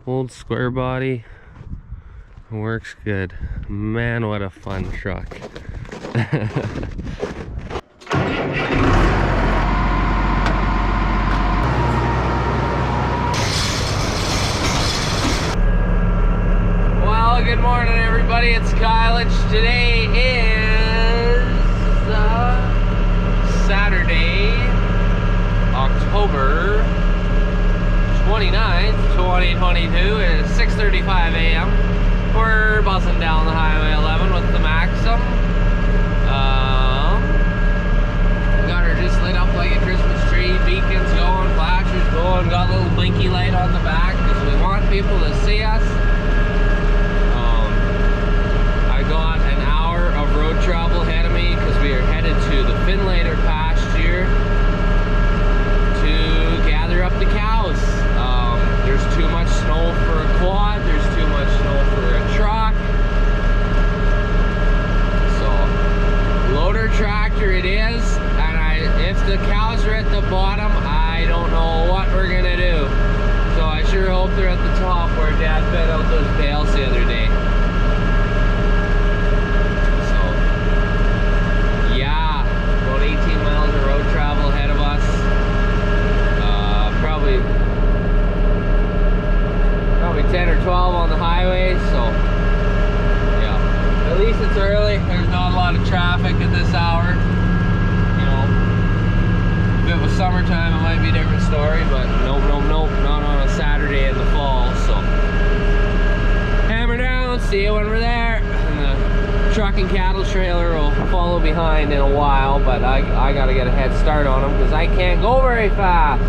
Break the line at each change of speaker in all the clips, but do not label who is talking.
Old square body. Works good. Man, what a fun truck. Well, good morning everybody. It's Kylage. Today is Saturday, October 29th, 2022. It is 6:35 a.m. We're buzzing down the Highway 11 with the Maxim. Got her just lit up like a Christmas tree. Beacons going, flashers going. Got a little blinky light on the back because we want people to see us. I got an hour of road travel ahead of me because we are headed to the Findlater Pasture to gather up the cows. There's too much snow for a quad, there's too much snow for a truck. So, loader tractor it is, and if the cows are at the bottom, I don't know what we're gonna do. So I sure hope they're at the top where Dad fed out those bales the other day. So, yeah, about 18 miles of road travel ahead of us. Probably 10 or 12 on the highway, so yeah. At least it's early. There's not a lot of traffic at this hour. You know, if it was summertime, it might be a different story, but nope, not on a Saturday in the fall. So, hammer down, see you when we're there. And the truck and cattle trailer will follow behind in a while, but I gotta get a head start on them because I can't go very fast.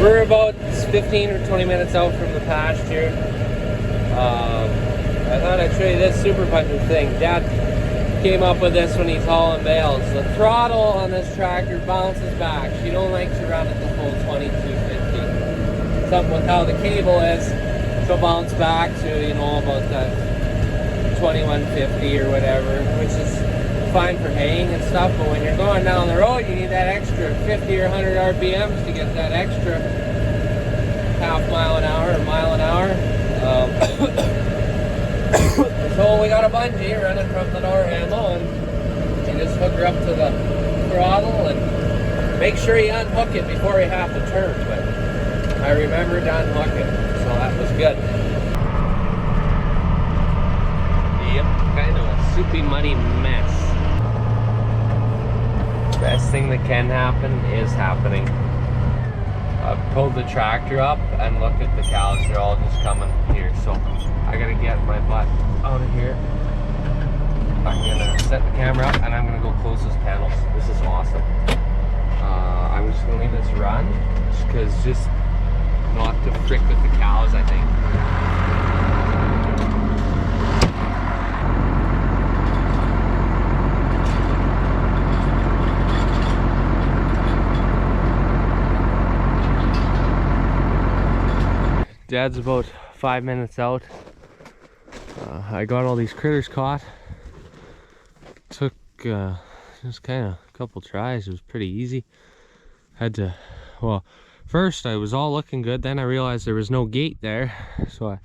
We're about 15 or 20 minutes out from the pasture. I thought I'd show you this super puncher thing. Dad came up with this when he's hauling bales. The throttle on this tractor bounces back. She don't like to run at the full 2250. Something with how the cable is, she'll bounce back to, you know, about the 2150 or whatever, which is fine for haying and stuff, but when you're going down the road, you need that extra 50 or 100 RPMs to get that extra half mile an hour or mile an hour. So we got a bungee running from the door handle, and you just hook her up to the throttle and make sure you unhook it before you have to turn. But I remember to unhook it, so that was good. Yep, kind of a soupy, muddy mess. Best thing that can happen is happening. I've pulled the tractor up and look at the cows, they're all just coming here, so I gotta get my butt out of here. I'm gonna set the camera up and I'm gonna go close those panels. This is awesome. I'm just gonna leave this run just not to frick with the cows, I think. Dad's about 5 minutes out. I got all these critters caught. Took just kind of a couple tries. It was pretty easy. Had to, well, first I was all looking good, then I realized there was no gate there, so I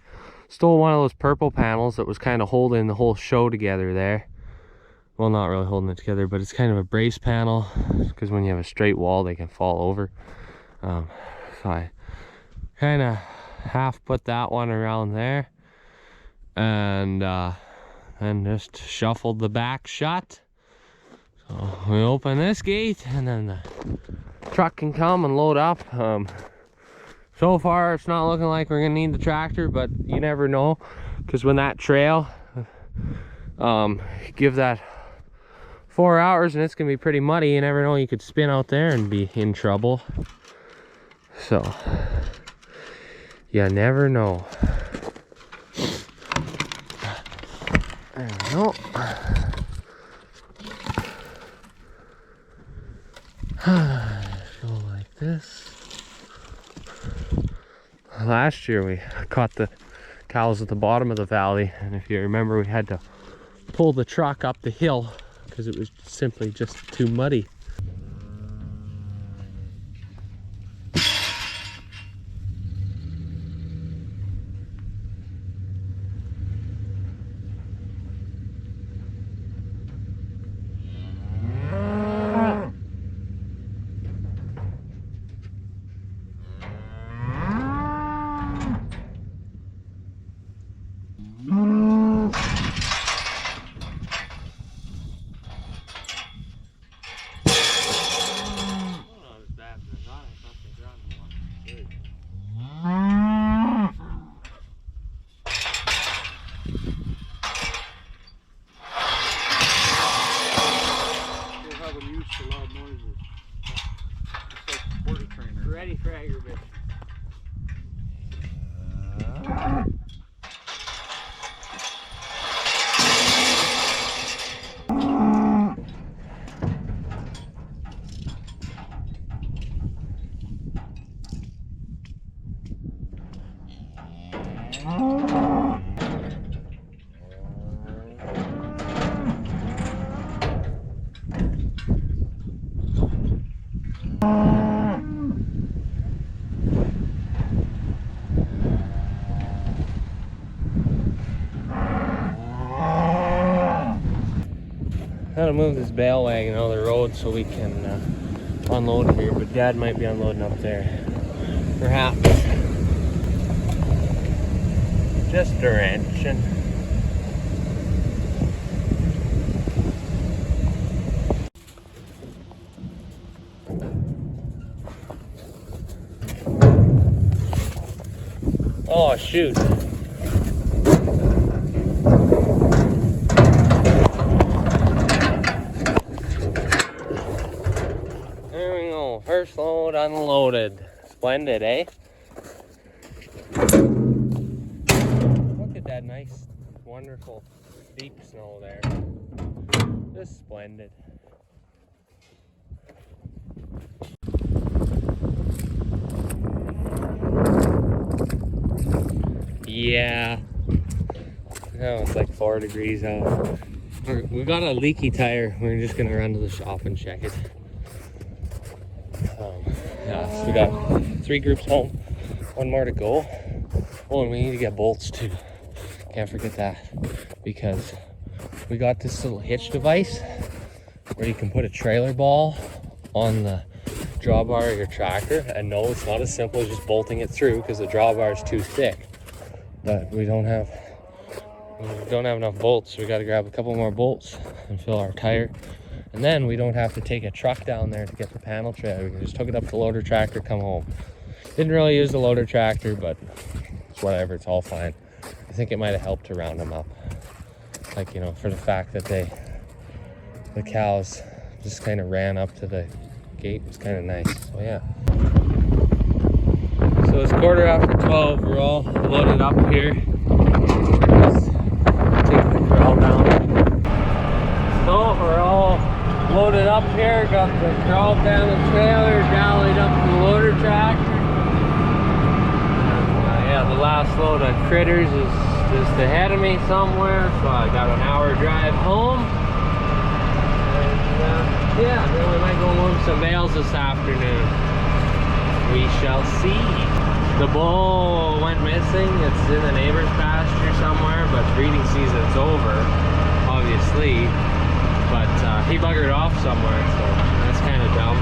stole one of those purple panels that was kind of holding the whole show together there. Well, not really holding it together, but it's kind of a brace panel because when you have a straight wall they can fall over. So I kind of half put that one around there and then just shuffled the back shut. So we open this gate and then the truck can come and load up. So far it's not looking like we're gonna need the tractor, but you never know, because when that trail give that 4 hours and it's gonna be pretty muddy, you never know, you could spin out there and be in trouble. So you never know. There we go. Go like this. Last year we caught the cows at the bottom of the valley, and if you remember, we had to pull the truck up the hill because it was simply just too muddy. garbage. Gotta move this bale wagon out of the road so we can unload it here, but Dad might be unloading up there. Perhaps. Just a wrench. Oh shoot. There we go. First load unloaded. Splendid, eh? Look at that nice, wonderful, deep snow there. Just splendid. Yeah. Oh, it's like 4 degrees out. We got a leaky tire. We're just gonna run to the shop and check it. Yeah, so we got 3 groups home, 1 more to go. Oh, and we need to get bolts too. Can't forget that, because we got this little hitch device where you can put a trailer ball on the drawbar of your tractor. And no, it's not as simple as just bolting it through, because the drawbar is too thick. But we don't have enough bolts, so we got to grab a couple more bolts and fill our tire. And then we don't have to take a truck down there to get the panel trailer. We can just hook it up to the loader tractor, come home. Didn't really use the loader tractor, but it's whatever, it's all fine. I think it might have helped to round them up. Like, you know, for the fact that the cows just kind of ran up to the gate. It was kind of nice, so yeah. So it's 12:15, we're all loaded up here. Just taking the corral down. So we're all loaded up here, got the corral down the trailer, dallied up to the loader tractor. Yeah, the last load of critters is just ahead of me somewhere, so I got an hour drive home. And yeah, then we might go move some bales this afternoon. We shall see. The bull went missing. It's in the neighbor's pasture somewhere, but breeding season's over, obviously. But he buggered off somewhere, so that's kind of dumb.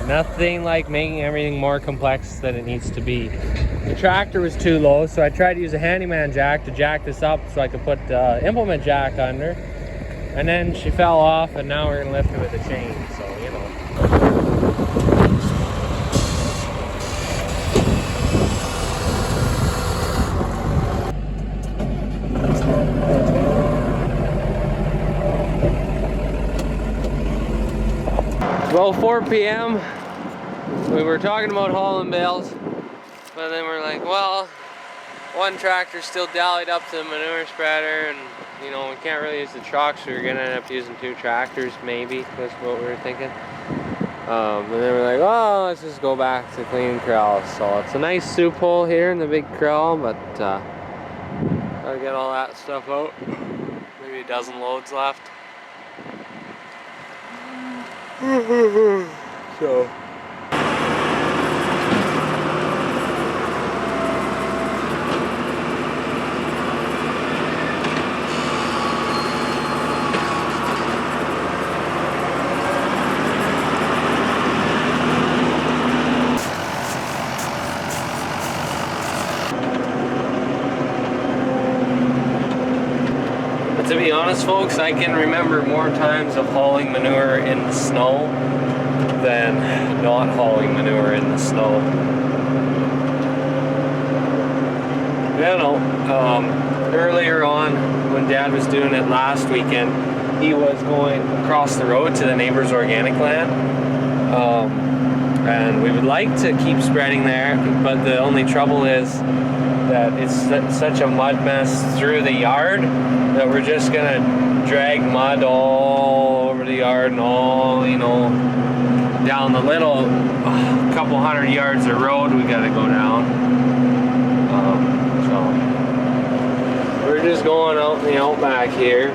Nothing like making everything more complex than it needs to be. The tractor was too low, so I tried to use a handyman jack to jack this up so I could put implement jack under. And then she fell off, and now we're gonna lift it with a chain, so you know. Well, 4 p.m. we were talking about hauling bales, but then we're like, well, one tractor's still dallied up to the manure spreader, and you know, we can't really use the truck, so we're gonna end up using 2 tractors, maybe. That's what we were thinking. And then we're like, oh, let's just go back to cleaning corrals. So it's a nice soup hole here in the big corral, but gotta get all that stuff out. Maybe a dozen loads left. So. To be honest, folks, I can remember more times of hauling manure in the snow than not hauling manure in the snow. You know, earlier on when Dad was doing it last weekend, he was going across the road to the neighbor's organic land, and we would like to keep spreading there, but the only trouble is that it's such a mud mess through the yard that we're just gonna drag mud all over the yard and all, you know, down the little couple 100 yards of road we gotta go down. So we're just going out in the outback here.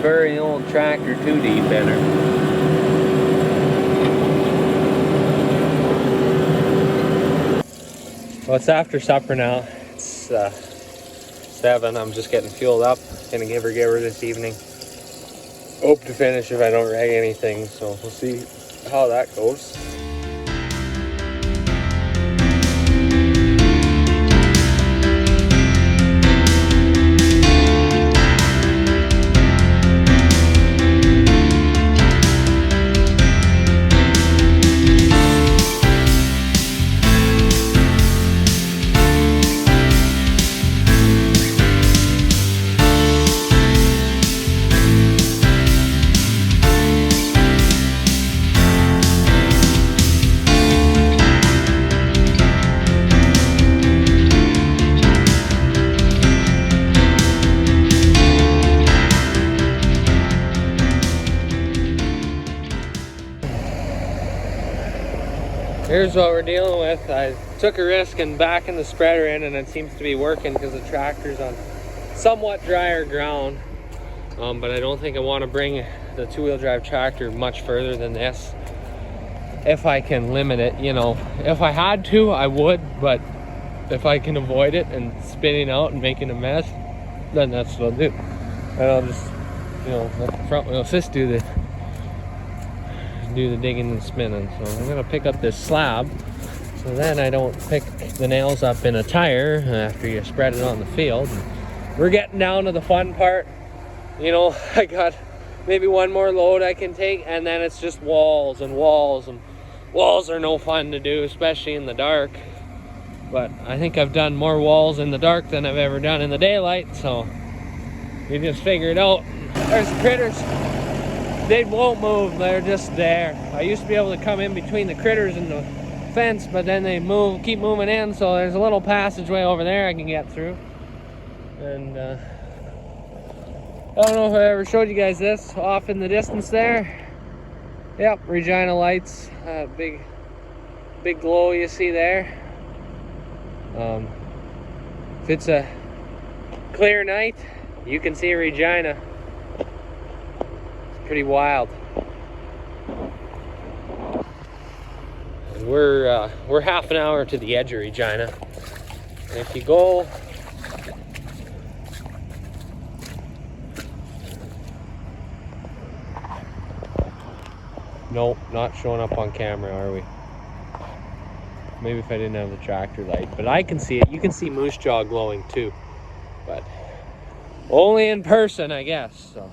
Very old tractor, 2 deep in her. Well, it's after supper now. It's 7. I'm just getting fueled up. Gonna give her this evening. Hope to finish if I don't wreck anything, so we'll see how that goes. Here's what we're dealing with. I took a risk in backing the spreader in, and it seems to be working because the tractor's on somewhat drier ground. But I don't think I want to bring the 2-wheel drive tractor much further than this. If I can limit it, you know. If I had to, I would, but if I can avoid it and spinning out and making a mess, then that's what I'll do. And I'll just, you know, let the front wheel assist do the digging and spinning. So I'm gonna pick up this slab so then I don't pick the nails up in a tire after you spread it on the field. We're getting down to the fun part. You know, I got maybe one more load I can take, and then it's just walls and walls, and walls are no fun to do, especially in the dark. But I think I've done more walls in the dark than I've ever done in the daylight, so you just figure it out. There's critters. They won't move, they're just there. I used to be able to come in between the critters and the fence, but then they keep moving in, so there's a little passageway over there I can get through. And I don't know if I ever showed you guys this, off in the distance there. Yep, Regina lights, big glow you see there. If it's a clear night, you can see Regina. Pretty wild. And we're half an hour to the edge of Regina. And if you go nope, not showing up on camera, are we? Maybe if I didn't have the tractor light, but I can see it. You can see moose jaw glowing too, but only in person, I guess. So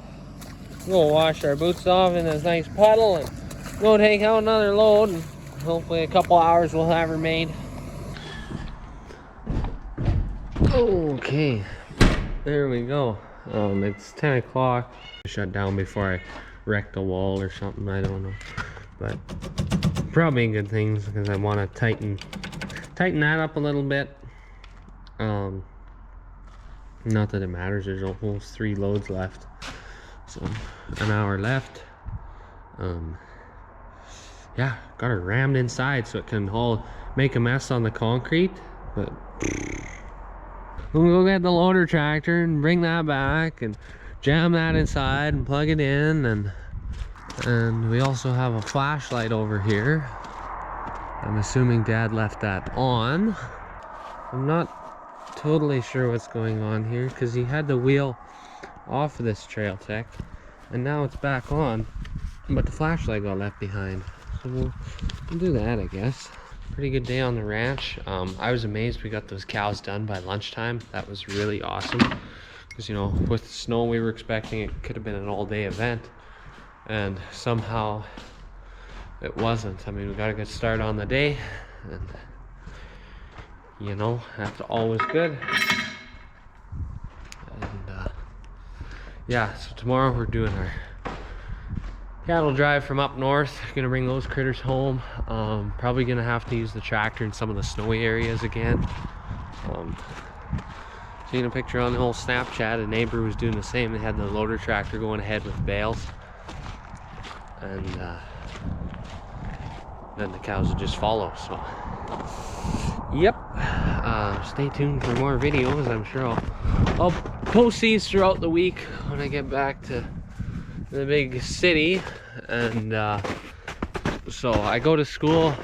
we'll wash our boots off in this nice puddle and go take out another load, and hopefully a couple hours we'll have her made. Okay, there we go. It's 10 o'clock. Shut down before I wrecked a wall or something, I don't know. But probably good things because I want to tighten that up a little bit. Not that it matters, there's almost 3 loads left. So an hour left. Yeah, got her rammed inside so it can all make a mess on the concrete, but we'll go get the loader tractor and bring that back and jam that inside and plug it in, and And we also have a flashlight over here. I'm assuming Dad left that on. I'm not totally sure what's going on here because he had the wheel off of this trail tech and now it's back on, but the flashlight got left behind. So we'll do that, I guess. Pretty good day on the ranch. I was amazed we got those cows done by lunchtime. That was really awesome because, you know, with the snow we were expecting, it could have been an all-day event, and somehow it wasn't. I mean, we got a good start on the day, and you know, that's always good. And yeah, so tomorrow we're doing our cattle drive from up north. Gonna bring those critters home. Probably gonna have to use the tractor in some of the snowy areas again. Seen a picture on the whole Snapchat. A neighbor was doing the same. They had the loader tractor going ahead with bales, and then the cows would just follow. So yep, stay tuned for more videos. I'm sure I'll post these throughout the week when I get back to the big city. And so I go to school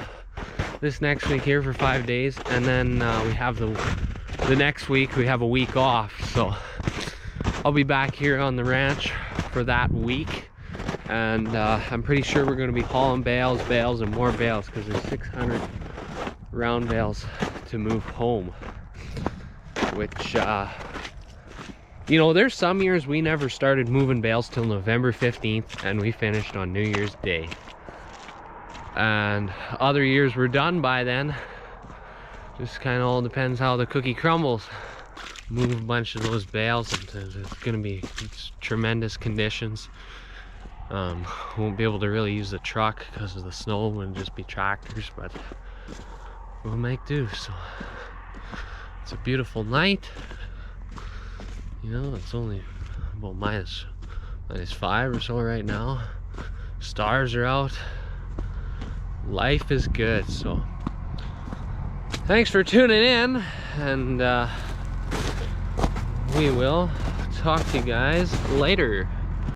this next week here for 5 days, and then we have the next week we have a week off, so I'll be back here on the ranch for that week. And I'm pretty sure we're going to be hauling bales and more bales because there's 600 round bales to move home, which you know, there's some years we never started moving bales till November 15th and we finished on New Year's Day, and other years we're done by then. Just kind of all depends how the cookie crumbles. Move a bunch of those bales, and it's gonna be tremendous conditions. Won't be able to really use the truck because of the snow, and just be tractors, but we'll make do. So it's a beautiful night. You know, it's only about minus 5 or so right now. Stars are out. Life is good. So thanks for tuning in, and we will talk to you guys later.